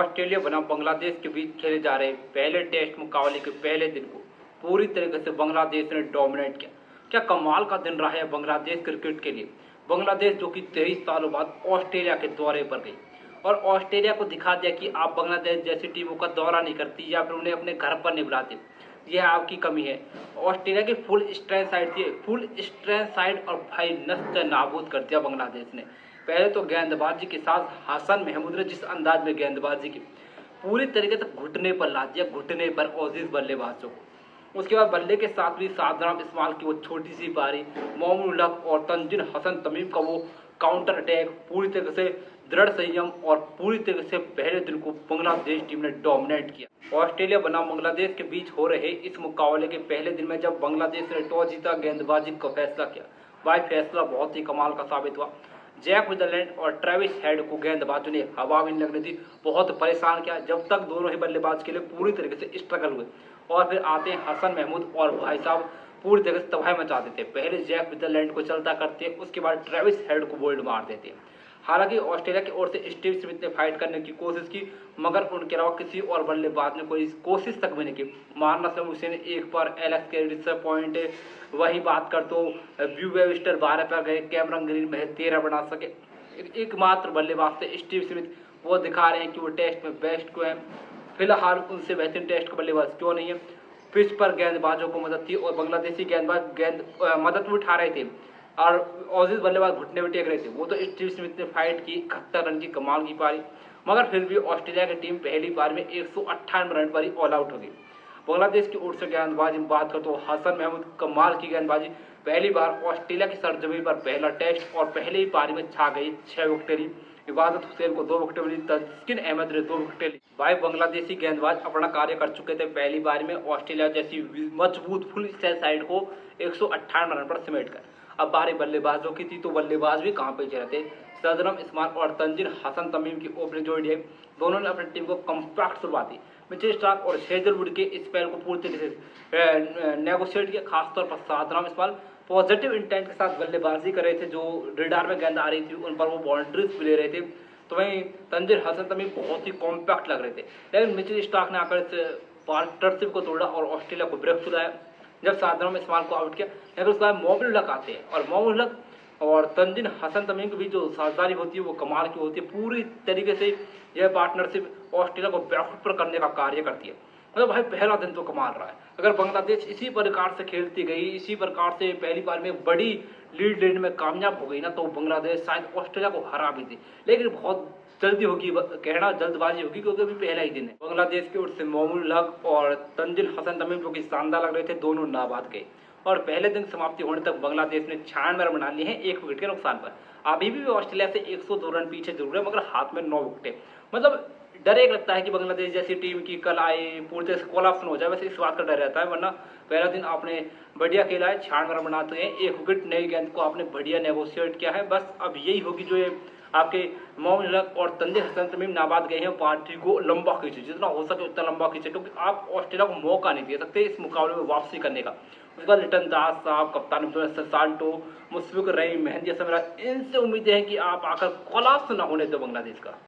Australia बनाम बांग्लादेश के बीच खेले जा रहे पहले टेस्ट मुकाबले के पहले दिन को पूरी तरीके से बांग्लादेश ने डोमिनेट किया। क्या कमाल का दिन रहा है बांग्लादेश क्रिकेट के लिए। बांग्लादेश जो कि 23 सालों बाद ऑस्ट्रेलिया के दौरे पर गई और ऑस्ट्रेलिया को दिखा दिया कि आप बांग्लादेश जैसी टीमों का दौरा नहीं करती या फिर उन्हें अपने घर पर नहीं बुलाते। यह आपकी कमी है। ऑस्ट्रेलिया की फुल स्ट्रेंथ साइड थी, फुल स्ट्रेंथ साइड, और भाई नष्ट नाबूद कर दिया बांग्लादेश ने। पहले तो गेंदबाजी के साथ हसन महमूद ने जिस अंदाज में गेंदबाजी की, पूरी तरीके से घुटने पर ला दिया, घुटने पर ऑजीज बल्लेबाजों को। उसके बाद बल्ले के साथ भी शाहजहां इस्माइल की वो छोटी सी पारी, मोमिनुल हक और तंजीन हसन तमीम का वो काउंटर अटैक, पूरी तरीके से दृढ़ संयम और पूरी तरीके से पहले दिन को बांग्लादेश टीम ने डोमिनेट किया। ऑस्ट्रेलिया बनाम बांग्लादेश के बीच हो रहे इस मुकाबले के पहले दिन में जब बांग्लादेश ने टॉस जीता, गेंदबाजी का फैसला किया, भाई फैसला बहुत ही कमाल का साबित हुआ। जैक विदरलैंड और ट्रेविस हेड को गेंदबाजों ने हवा भी नहीं लगने दी, बहुत परेशान किया, जब तक दोनों ही बल्लेबाज के लिए पूरी तरीके से स्ट्रगल हुए। और फिर आते हैं हसन महमूद और भाई साहब पूरी तरीके से तबाही मचा देते। पहले जैक विदरलैंड को चलता करते हैं, उसके बाद ट्रेविस हेड को बोल्ड मार देते हैं। हालांकि ऑस्ट्रेलिया की ओर से स्टीव स्मिथ ने फाइट करने की कोशिश की, मगर उनके अलावा किसी और बल्लेबाज ने कोई कोशिश तक भी नहीं की। मारना से हुसैन एक पर, एलेक्स कैरिस पॉइंट, वही बात कर तो व्यू वेविस्टर 12 पर गए, कैमरन ग्रीन महज 13 बना सके। एकमात्र बल्लेबाज थे स्टीव स्मिथ, वो दिखा रहे हैं कि वो टेस्ट में बेस्ट क्यों है। फिलहाल उनसे बेहतरीन टेस्ट का बल्लेबाज क्यों नहीं है। पिच पर गेंदबाजों को मदद थी और बांग्लादेशी गेंदबाज मदद भी उठा रहे थे और ऑजीज बल्लेबाज घुटने में टेक रहे थे। वो तो स्टीव स्मिथ ने फाइट की, 71 रन की कमाल की पारी, मगर फिर भी ऑस्ट्रेलिया की टीम पहली पारी में 158 रन पर ही ऑल आउट हो गई। बांग्लादेश की ओर से गेंदबाजी में बात कर तो हसन महमूद कमाल की गेंदबाजी, पहली बार ऑस्ट्रेलिया की सरजमीन पर पहला टेस्ट और पहले ही पारी में छा गई, 6 विकेटें ली। इबादत हुसैन को 2 विकेटें मिली, तस्किन अहमद ने 2 विकेटें ली। भाई बांग्लादेशी गेंदबाज अपना कार्य कर चुके थे पहली बार में ऑस्ट्रेलिया जैसी मजबूत फुल स्ट्रेंथ साइड को 158 रन पर समेट कर। अब बारी बल्लेबाजों की थी तो बल्लेबाज भी कहाँ पे रहे थे। शाहजहां इस्माइल और तंजीन हसन तमीम की ओपनिंग जोड़ी है, दोनों ने अपनी टीम को कम्पैक्ट शुरुआत दी। मिचेल स्टार्क और हेजलवुड के स्पेल को पूरी तरीके से नेगोशिएट किया। खासतौर पर शाहजहां इस्माइल पॉजिटिव इंटेंट के साथ बल्लेबाजी कर रहे थे, जो रेडार में गेंद आ रही थी उन पर वो बाउंड्रीज भी ले रहे थे। तो वहीं तंजीन हसन तमीम बहुत ही कॉम्पैक्ट लग रहे थे, लेकिन मिचेल स्टार्क ने आकर इस पार्टनरशिप को तोड़ा और ऑस्ट्रेलिया को ब्रेक दिलाया जब शाहजहां इस्माइल को आउट किया। लेकिन उसके बाद मोमिनुल हक आते हैं और मोमिनुल हक और तंजीन हसन तमीम के बीच जो साझेदारी होती है वो कमाल की होती है। पूरी तरीके से यह पार्टनरशिप ऑस्ट्रेलिया को बैकफुट पर करने का कार्य करती है। मतलब भाई पहला दिन तो कमाल रहा है। अगर बांग्लादेश इसी प्रकार से खेलती गई, इसी प्रकार से पहली बार में बड़ी लीड लेने में कामयाब हो गई ना, तो बांग्लादेश शायद ऑस्ट्रेलिया को हरा भी थी। लेकिन बहुत जल्दी होगी, कहना जल्दबाजी होगी, क्योंकि अभी पहला ही दिन है। बांग्लादेश की ओर से मोमिनुल हक और तंजीन हसन तमीम जो कि शानदार लग रहे थे, दोनों नाबाद गए और पहले दिन समाप्ति होने तक बांग्लादेश ने 96 रन बना लिए हैं 1 विकेट के नुकसान पर। अभी भी ऑस्ट्रेलिया से 102 रन पीछे जरूर है, मगर हाथ में 9 विकेटें। मतलब डर एक लगता है कि बांग्लादेश जैसी टीम की कल आए पूरी तरह से कोलैप्स हो जाए, वैसे इस बात का डर रहता है। वरना पहला दिन आपने बढ़िया खेला है, 96 रन बनाते हैं, 1 विकेट, नई गेंद को आपने बढ़िया नेगोशिएट किया है। बस अब यही होगी जो ये आपके मोमिनुल हक और तंजीन हसन तमीम नाबाद गए हैं, पार्टी को लंबा खींचे, जितना हो सके उतना लंबा खींचे, क्योंकि आप ऑस्ट्रेलिया को मौका नहीं दे सकते इस मुकाबले में वापसी करने का। उसके बाद लिटन दास साहब, कप्तान सांटो, मुशफिक रहीम, मेहंदी हसन, इनसे उम्मीदें हैं कि आप आकर कोलैप्स न होने दो बांग्लादेश का।